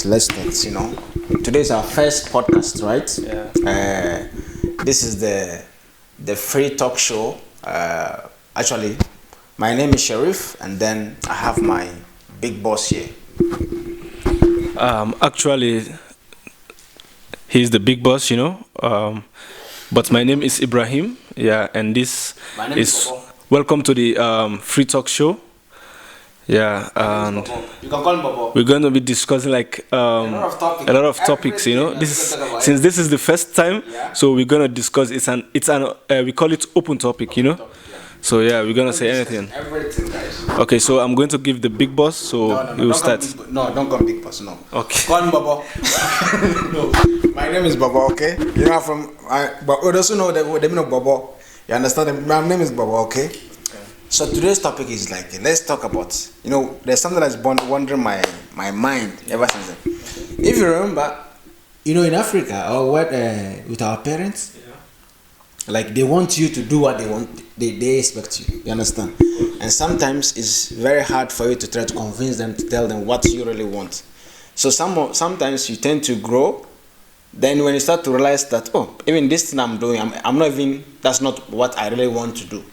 let's start. Today's our first podcast, right? Yeah. This is the free talk show. Actually, my name is Sharif, and then I have my big boss here. Actually, he's the big boss, but my name is Ibrahim. Yeah, and this My name is Bobo. welcome to the free talk show. Yeah, and You can call me Bobo. we're going to be discussing like A lot of topics. a lot of topics. Everything This that we're gonna talk about. since this is the first time, Yeah. so we're gonna discuss. It's an we call it open topic. So yeah, we're gonna say anything. Everything, guys. Okay, so I'm going to give the big boss. So No, we will don't start. Call me big, no, don't call me big boss. No. Okay. Call me Bobo. No, my name is Bobo. Okay. But those who know the meaning of Bobo, you understand? My name is Bobo. Okay. So today's topic is like, let's talk about, there's something that's wandering my mind ever since then. If you remember, in Africa or with our parents, like they want you to do what they want, they expect you. You understand? And sometimes it's very hard for you to try to convince them, to tell them what you really want. So sometimes you tend to grow. Then when you start to realize that, even this thing I'm doing, that's not what I really want to do.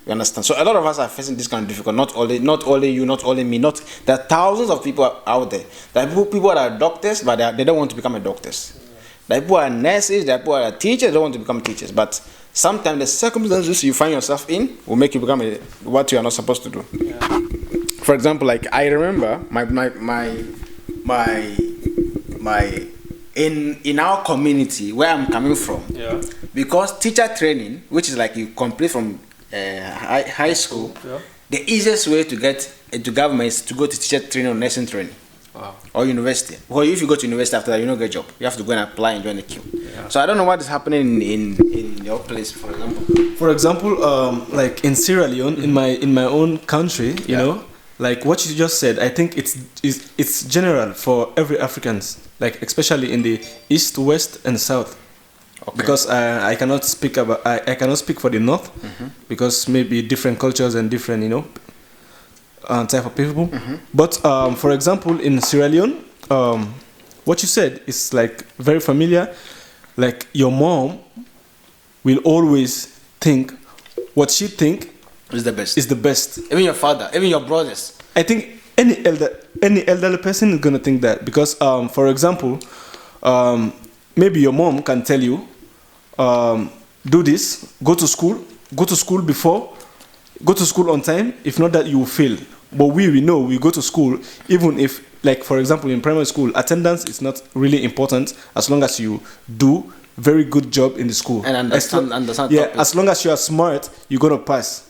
You understand? So a lot of us are facing this kind of difficulty. Not only you, not only me. There are thousands of people out there. There are people that are doctors, but they don't want to become a doctors. There are people that are nurses. There are people that are teachers. They don't want to become teachers. But sometimes the circumstances you find yourself in will make you become what you are not supposed to do. Yeah. For example, like I remember in our community where I'm coming from. Yeah. Because teacher training, which is like you complete from high school, Yeah. the easiest way to get into government is to go to teacher training or nursing training. Wow. Or university. Well, if you go to university after that, you don't get a job. You have to go and apply and join the queue. Yeah. So I don't know what is happening in your place, for example. For example, like in Sierra Leone, in my own country, like what you just said, I think it's general for every Africans, like especially in the east, west, and south. Okay. Because I cannot speak for the north, because maybe different cultures and different type of people. But for example, in Sierra Leone, what you said is like very familiar. Like your mom will always think what she think It's the best. is the best. Even your father, even your brothers. I think any elderly person is gonna think that because for example, maybe your mom can tell you, do this, go to school on time. If not that, you will fail. But we know we go to school even if, like for example, in primary school, attendance is not really important as long as you do very good job in the school And understand Yeah, topics. as long as you are smart, you're gonna pass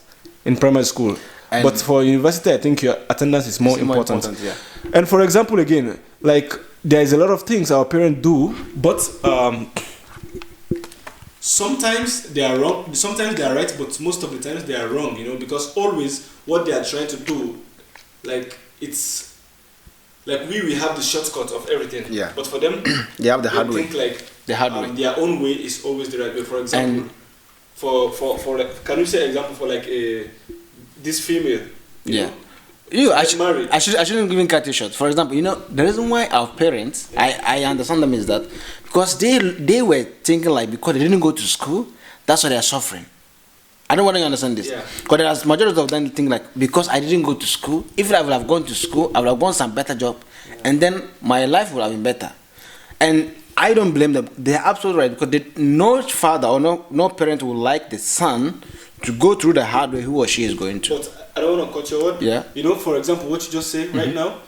in primary school. And But for university, I think your attendance is more It's more important. yeah. And for example, again, like there is a lot of things our parents do, but sometimes they are wrong. Sometimes they are right, but most of the times they are wrong. Because always what they are trying to do, like it's like we have the shortcut of everything. Yeah. But for them, They have the hard way. think like The hard way. their own way is always the right way. For example, And- for like, can you say example for like this female? Yeah. Get I married. shouldn't even cut you short. For example, the reason why our parents, I understand them, is that because they were thinking like because they didn't go to school, that's why they are suffering. I don't want to understand this. Yeah. Because there's majority of them think like because I didn't go to school, if I would have gone to school, I would have gotten some better job, and then my life would have been better. And I don't blame them. They're absolutely right because no father or no parent would like the son to go through the hard way he or she is going to. But I don't want to cut your word. Yeah. For example, what you just said right now,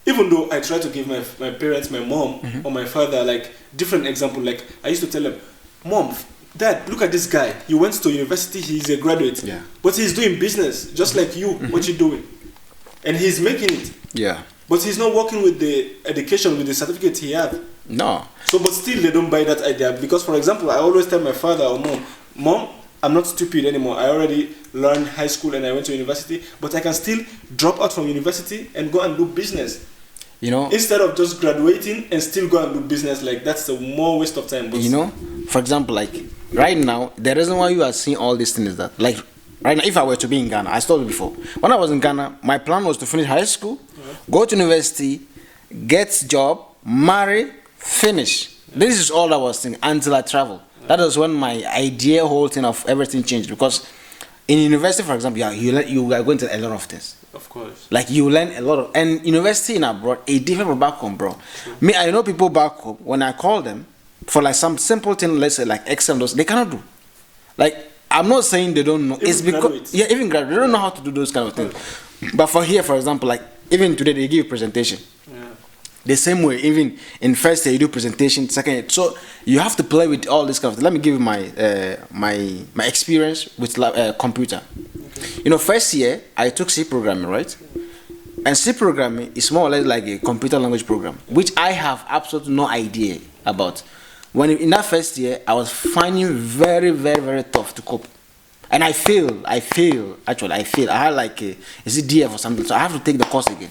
even though I try to give my parents, my mom or my father, like different example, like I used to tell them, Mom, Dad, look at this guy. He went to university, he's a graduate. Yeah. But he's doing business, just like you, what you doing. And he's making it. Yeah. But he's not working with the education, with the certificate he have. No. So, but still they don't buy that idea. Because, for example, I always tell my father or Mom, I'm not stupid anymore. I already learned high school and I went to university, but I can still drop out from university and go and do business. Instead of just graduating and still go and do business, like that's a more waste of time. But for example, like right now, the reason why you are seeing all these things is that, like, right now, if I were to be in Ghana, I told you before, when I was in Ghana, my plan was to finish high school, go to university, get job, marry, finish. This is all I was thinking until I travel. That was when my idea, whole thing of everything changed. Because in university, for example, you are going to a lot of things. Of course. Like you learn a lot of, and university in abroad is different from back home, bro. Me, I know people back home, when I call them for like some simple thing, let's say like Excel, those they cannot do. Like, I'm not saying they don't know. Even it's because graduates. yeah, even graduates, they don't know how to do those kind of things. But for here, for example, like even today they give you presentation. Yeah. The same way, even in first year you do presentation, second year. So you have to play with all this kind of thing. Let me give you my experience with computer. Okay. You know, first year I took C programming, right? And C programming is more or less like a computer language program, which I have absolutely no idea about. When in that first year, I was finding very, very, very tough to cope. And I failed. I had like is it DF or something? So I have to take the course again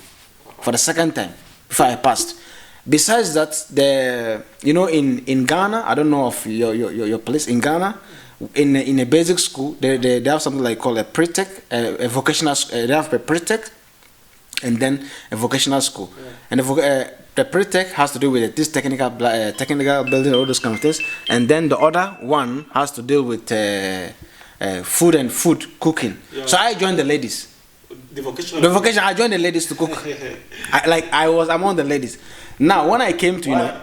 for the second time before I passed. Besides that, in Ghana, I don't know of your place in Ghana, in a basic school, they have something like called a pre-tech, a vocational. They have a pre-tech, and then a vocational school, and the pre-tech has to do with this technical building, all those kind of things, and then the other one has to deal with food and food cooking. Yeah. So I joined the ladies. The vocation. I joined the ladies to cook. I was among the ladies. Now when I came to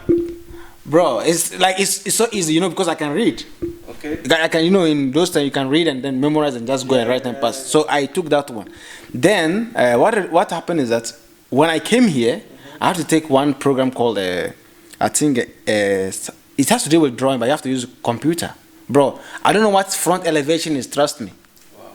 bro, it's so easy, because I can read. Okay. I can, in those times you can read and then memorize and just go and write and pass. So I took that one. Then what happened is that when I came here, I had to take one program called I think it has to do with drawing, but you have to use a computer. Bro, I don't know what front elevation is, trust me. Wow.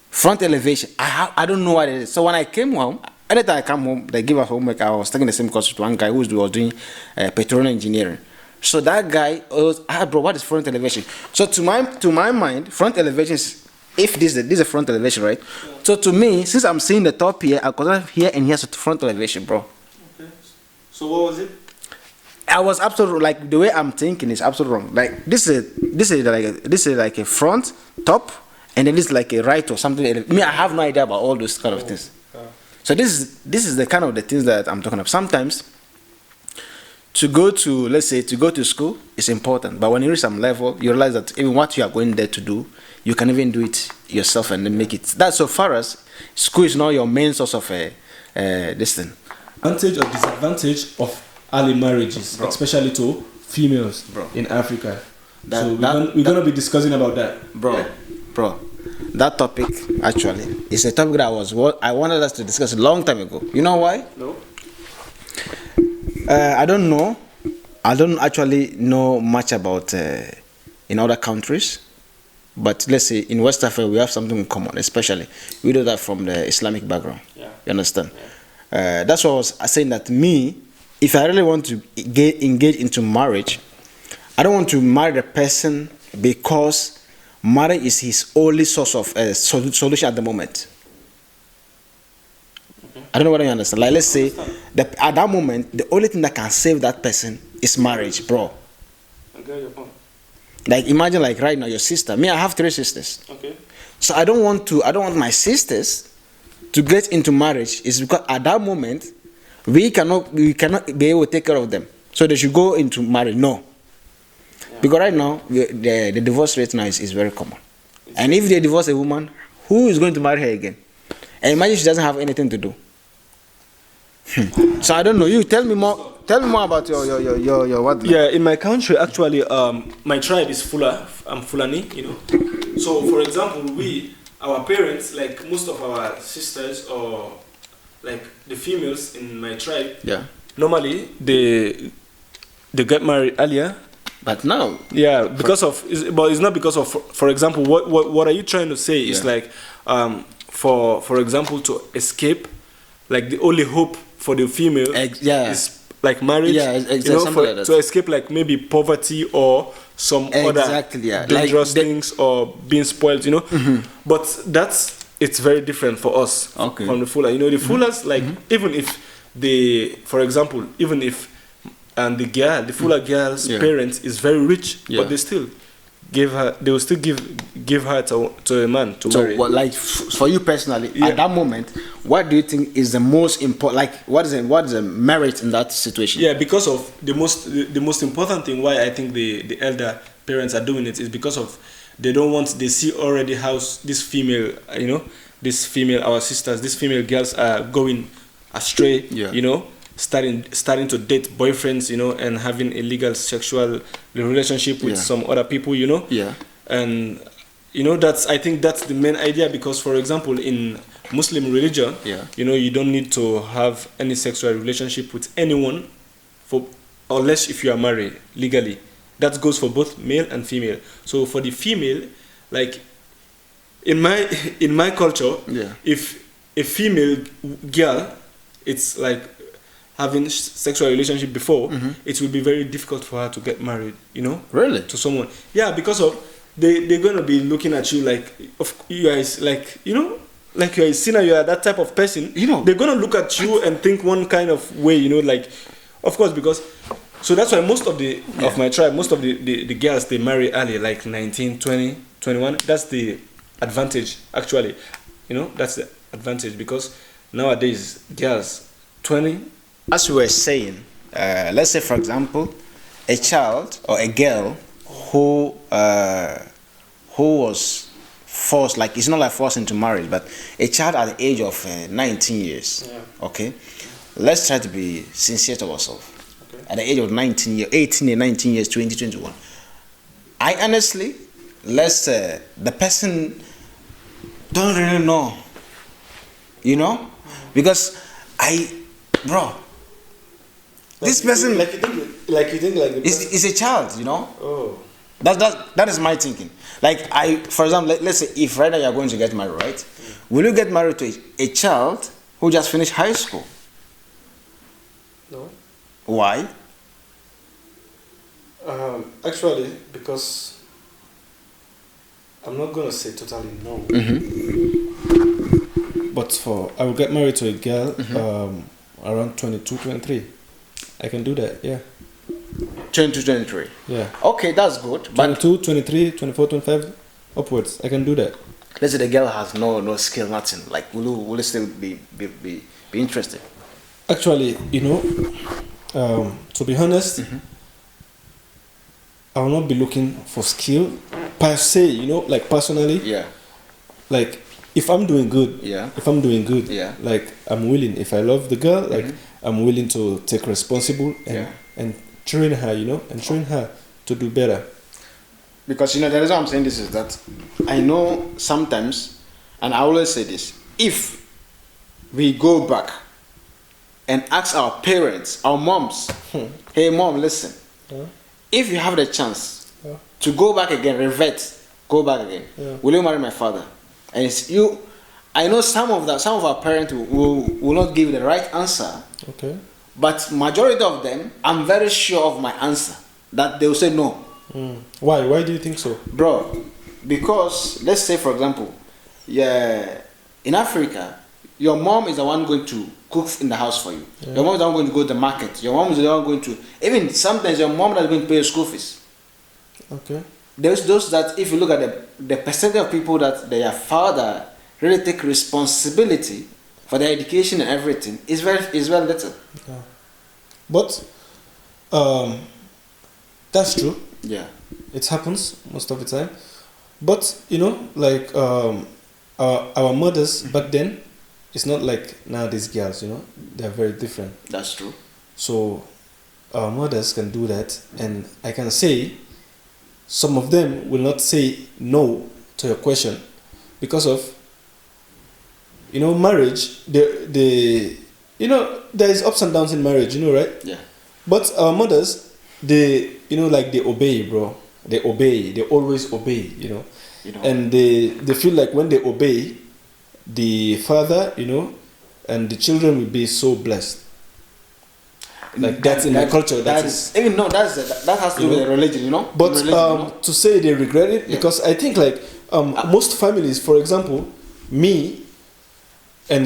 Front elevation, I don't know what it is. So when I came home, anytime I come home, they give us homework. I was taking the same course with one guy who was doing petroleum engineering. So that guy was, bro, what is front elevation? So to my mind, front elevation is, if this is a front elevation, right? Yeah. So to me, since I'm seeing the top here, I consider here and here's front elevation, bro. Okay. So what was it? I was absolutely, like, the way I'm thinking is absolutely wrong. Like this is like a front, top, and then this is like a right or something. I have no idea about all those kind of things. So this is the kind of the things that I'm talking about. Sometimes to go to school is important, but when you reach some level, you realize that even what you are going there to do, you can even do it yourself and then make it. That's so far as school is not your main source of this thing. Advantage or disadvantage of early marriages, bro, especially to females, bro, in Africa. So we're gonna be discussing about that, bro. Yeah? Bro, that topic actually is a topic that I wanted us to discuss a long time ago. You know why? No. I don't know. I don't actually know much about in other countries, but let's say in West Africa we have something in common. Especially we do that from the Islamic background. Yeah. You understand? Yeah. That's what I was saying, that me, if I really want to engage into marriage, I don't want to marry the person because marriage is his only source of solution at the moment. Okay. I don't know whether you understand. Like, let's say at that moment, the only thing that can save that person is marriage, bro. I get your point. Like, imagine, like right now, your sister. Me, I have 3 sisters. Okay. So I don't want my sisters to get into marriage. It's because at that moment, we cannot be able to take care of them. So they should go into marriage. No. Yeah. Because right now, the divorce rate now is very common. And if they divorce a woman, who is going to marry her again? And imagine she doesn't have anything to do. So I don't know. You tell me more. Tell me more about your what? Yeah, in my country, actually, my tribe is Fula. I'm Fulani, So, for example, our parents, like most of our sisters or like the females in my tribe, yeah, normally they get married earlier. But now, yeah, but it's not because of. For example, what are you trying to say? Is like, for example, to escape, like the only hope for the female is like marriage. Yeah, exactly. Like to escape like maybe poverty or some other dangerous things or being spoiled. Mm-hmm. But it's very different for us from the Fula. The Fulas, like, even if for example, even if the Fula girl's parents is very rich, but they still, they will still give her to a man to So, marry. what, like, for you personally, at that moment, what do you think is the most important? Like, what is the merit in that situation? Yeah, because of the most important thing why I think the elder parents are doing it is because of they don't want, they see already how this female, our sisters, these female girls are going astray, Yeah. starting to date boyfriends, and having illegal sexual relationship with Yeah. some other people, Yeah. and I think that's the main idea, because for example in Muslim religion, Yeah. you don't need to have any sexual relationship with anyone unless if you are married legally. That goes for both male and female. So for the female, like in my culture, Yeah. if a female girl, it's like having sexual relationship before, it will be very difficult for her to get married, Really? to someone. Yeah, because of they're gonna be looking at you like, of you guys, like like you're a sinner, you are that type of person. They're gonna look at you and think one kind of way, like, of course, because so that's why most of of my tribe, most of the girls, they marry early, like 19, 20, 21. That's the advantage, actually. That's the advantage, because nowadays girls 20. As we were saying, let's say for example, a child or a girl who was forced, like, it's not like forced into marriage, but a child at the age of 19 years. Yeah. Okay, let's try to be sincere to ourselves. At the age of 19 years, 18 and 19 years, 2021, I honestly, let's say the person don't really know, because this person like you think like the is a child, Oh. That is my thinking. Like, for example, let's say if right now you are going to get married, right? Will you get married to a child who just finished high school? No. Why? Actually, because I'm not gonna say totally no. But I will get married to a girl around 22, 23. I can do that, yeah. 22, 23. Yeah. Okay, that's good. But 22, 23, 24, 25, upwards. I can do that. let's say the girl has no skill, nothing. Like, will you still be interested? Actually, to be honest, I will not be looking for skill per se, like personally. Yeah. Like, if I'm doing good, Yeah. yeah. Like, I'm willing. If I love the girl, like, I'm willing to take responsible and train her, and train her to do better. Because the reason I'm saying this is that I know sometimes, and I always say this, if we go back and ask our parents, our moms, hey mom, listen, if you have the chance to go back again, go back again, will you marry my father? And it's you. I know some of our parents will not give the right answer. Okay. But majority of them, I'm very sure of my answer, that they will say no. Why? Why do you think so? Bro, because let's say for example, in Africa, your mom is the one going to cook in the house for you. Yeah. Your mom is the one going to go to the market. Your mom is the one going to, even sometimes your mom is going to pay your school fees. Okay. There's those that, if you look at the percentage of people that their father really take responsibility for their education and everything, is very little. Yeah. But that's true. Yeah. It happens most of the time. But like our mothers back then, it's not like nowadays girls. They're very different. That's true. So our mothers can do that, and I can say some of them will not say no to your question because of marriage. There is ups and downs in marriage, right? Yeah. But our mothers, they like they obey, bro. They obey. They always obey, and they feel like when they obey the father, and the children will be so blessed. Like that's in the culture. That has to do with the religion, But religion, to say they regret it, because I think like most families, for example, me and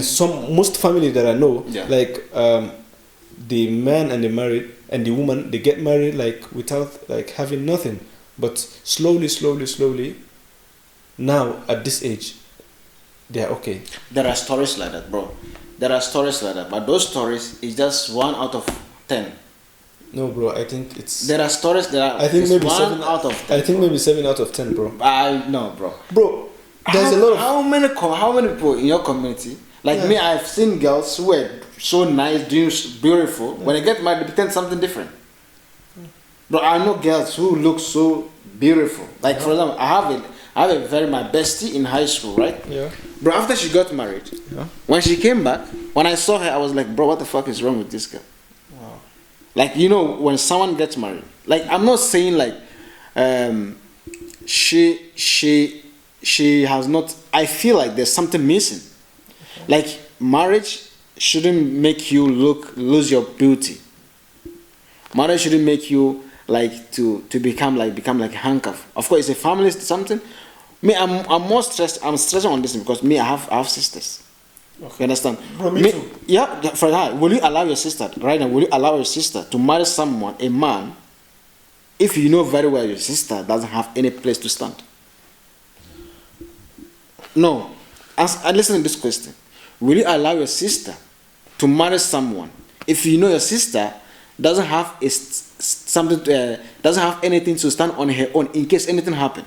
most family that I know, like the man and the woman, they get married like without like having nothing. But slowly, now at this age, they are okay. There are stories like that, bro. There are stories like that, but those stories is just 1 out of 10. No, bro, I think it's. There are stories that are. I think it's maybe 1 out of 10. I think maybe 7 out of 10, bro. I no, bro. Bro, there's a lot of. How many people in your community? Like Yeah. me, I've seen girls who were so nice, doing beautiful. When they get married, they pretend something different. Bro, I know girls who look so beautiful. Like for example, I have a very my bestie in high school, right? Yeah. Bro, after she got married, Yeah. when she came back, when I saw her, I was like, bro, what the fuck is wrong with this girl? Wow. Like, you know, when someone gets married, like I'm not saying like she has not. I feel like there's something missing. Like marriage shouldn't make you lose your beauty. Marriage shouldn't make you like to become like a handcuff. Of course, it's a family something. Me, I'm more stressed. I'm stressing on this because me, I have sisters. Okay. You understand? Bro, me too. Yeah, for her, will you allow your sister right now? Will you allow your sister to marry someone, a man, if you know very well your sister doesn't have any place to stand? No. Listen to this question. Will you allow your sister to marry someone if you know your sister doesn't have doesn't have anything to stand on her own in case anything happen?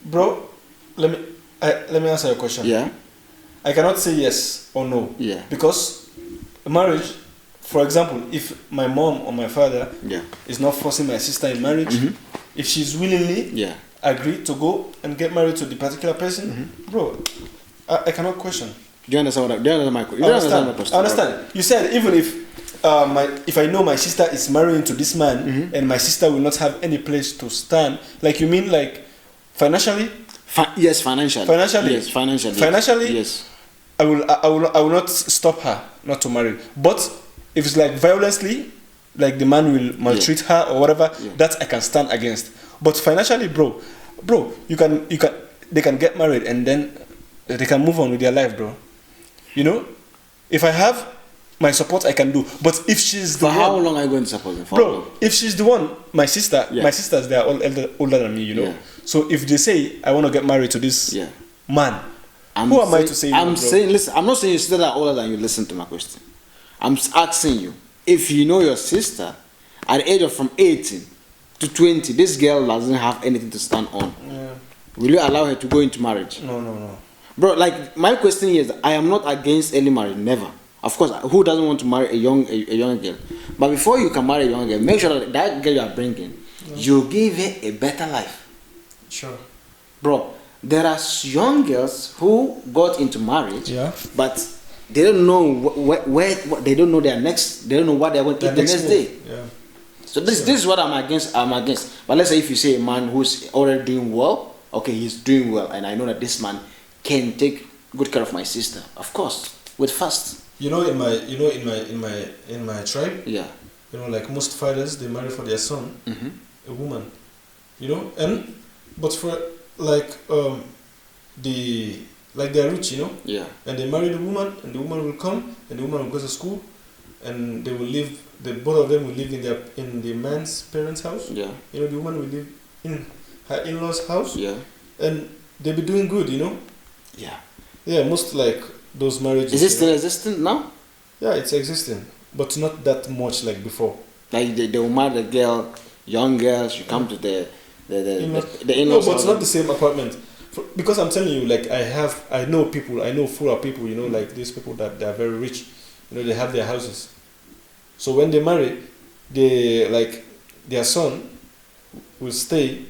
Bro, let me answer your question. Yeah. I cannot say yes or no. Yeah. Because marriage, for example, if my mom or my father Yeah. is not forcing my sister in marriage, if she's willingly Yeah. agree to go and get married to the particular person, bro, I cannot question. Do you understand what? Do you understand my question? I understand. I understand. You said even if I know my sister is marrying to this man and my sister will not have any place to stand, like you mean like financially? Yes, financially. Financially. Yes, financially. Financially? Yes. I will not stop her not to marry. But if it's like violently, like the man will maltreat her or whatever, that I can stand against. But financially, bro, they can get married and then they can move on with their life, bro. You know, if I have my support, I can do. But if she's the For how one, long are you going to support them? For how bro, long? if she's the one, my sisters, they are all older than me, you know. Yeah. So if they say I want to get married to this Yeah. man, who am I to say no, I'm bro? saying, listen, I'm not saying your sister are older than you. Listen to my question. I'm asking you, if you know your sister at the age of from 18 to 20, this girl doesn't have anything to stand on. Yeah. Will you allow her to go into marriage? No. Bro, like my question is, I am not against early marriage, never. Of course, who doesn't want to marry a young girl? But before you can marry a young girl, make sure that girl you are bringing, you give her a better life. Sure. Bro, there are young girls who got into marriage, Yeah. but they don't know where they don't know their next. They don't know what they're going to eat the next day. Yeah. So this is what I'm against. But let's say if you say a man who's already doing well, okay, he's doing well, and I know that this man can take good care of my sister. Of course, with fast. In my tribe, Yeah. like most fathers, they marry for their son a woman. But for like they're rich, Yeah. and they marry the woman, and the woman will come, and the woman will go to school, and they will live. Both of them will live in the man's parents' house. Yeah. The woman will live in her in-laws' house, Yeah. and they'll be doing good. Yeah. Yeah, most like those marriages. Is it still existing now? Yeah, it's existing, but not that much like before. Like they will marry the girl, young girl. She come to the No, in-laws but house. it's not the same apartment. Because I'm telling you, like I know full of people, like these people that they are very rich, they have their houses. So when they marry, their son will stay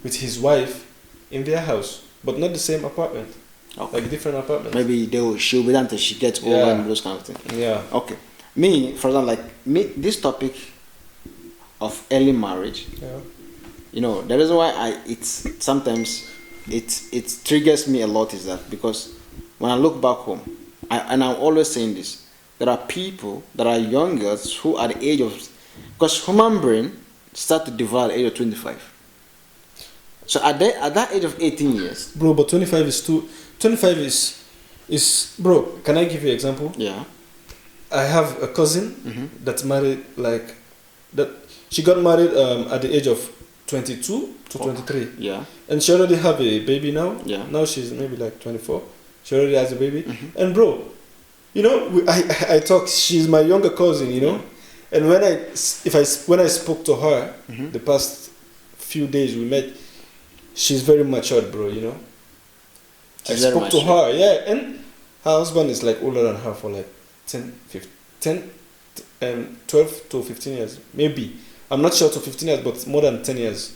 with his wife in their house, but not the same apartment, like different apartments. Maybe she'll be there until she gets older Yeah. and those kind of things. Yeah. Okay. Me, for example, this topic of early marriage, Yeah. the reason why sometimes it triggers me a lot is that because when I look back home, and I'm always saying this, there are people that are young girls who at the age of, because human brain start to develop at the age of 25. So at that age of 18 years, Bro, but 25 is too. 25 is bro. Can I give you an example? yeah, I have a cousin that's married that she got married at the age of 22 to 23. Yeah. And she already have a baby now. Yeah. Now she's maybe like 24. She already has a baby. And bro, you know, I talk. She's my younger cousin, you know. And when I spoke to her the past few days we met, she's very matured, bro. You know. She's I very spoke to mature. her, yeah, and her husband is like older than her for like 12 to 15 years, maybe. I'm not sure to 15 years, but more than 10 years.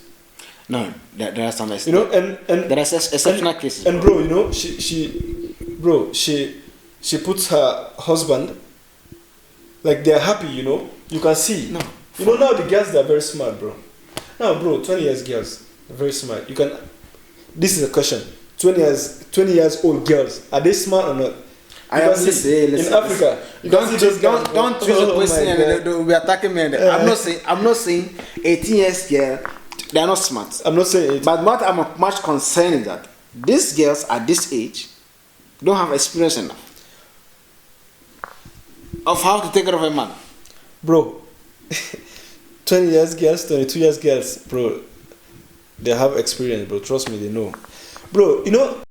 No, there are some. You know, and there are exceptional cases. And bro, you know, she puts her husband, like they're happy, you know. You can see. No. You know, now the girls, they're very smart, bro. Now, bro, 20 years girls, they're very smart. You can. This is a question. 20 years old girls, are they smart or not? I am listening. In Africa, you Don't can see those guys, bro. don't choose a Oh question my and God. they'll be attacking me. I'm not saying 18 years girl, they are not smart. I'm not saying it. But what I'm much concerned is that these girls at this age don't have experience enough of how to take care of a man. Bro, 20 years girls, 22 years girls, bro, they have experience, bro. Trust me, they know. Bro, you know,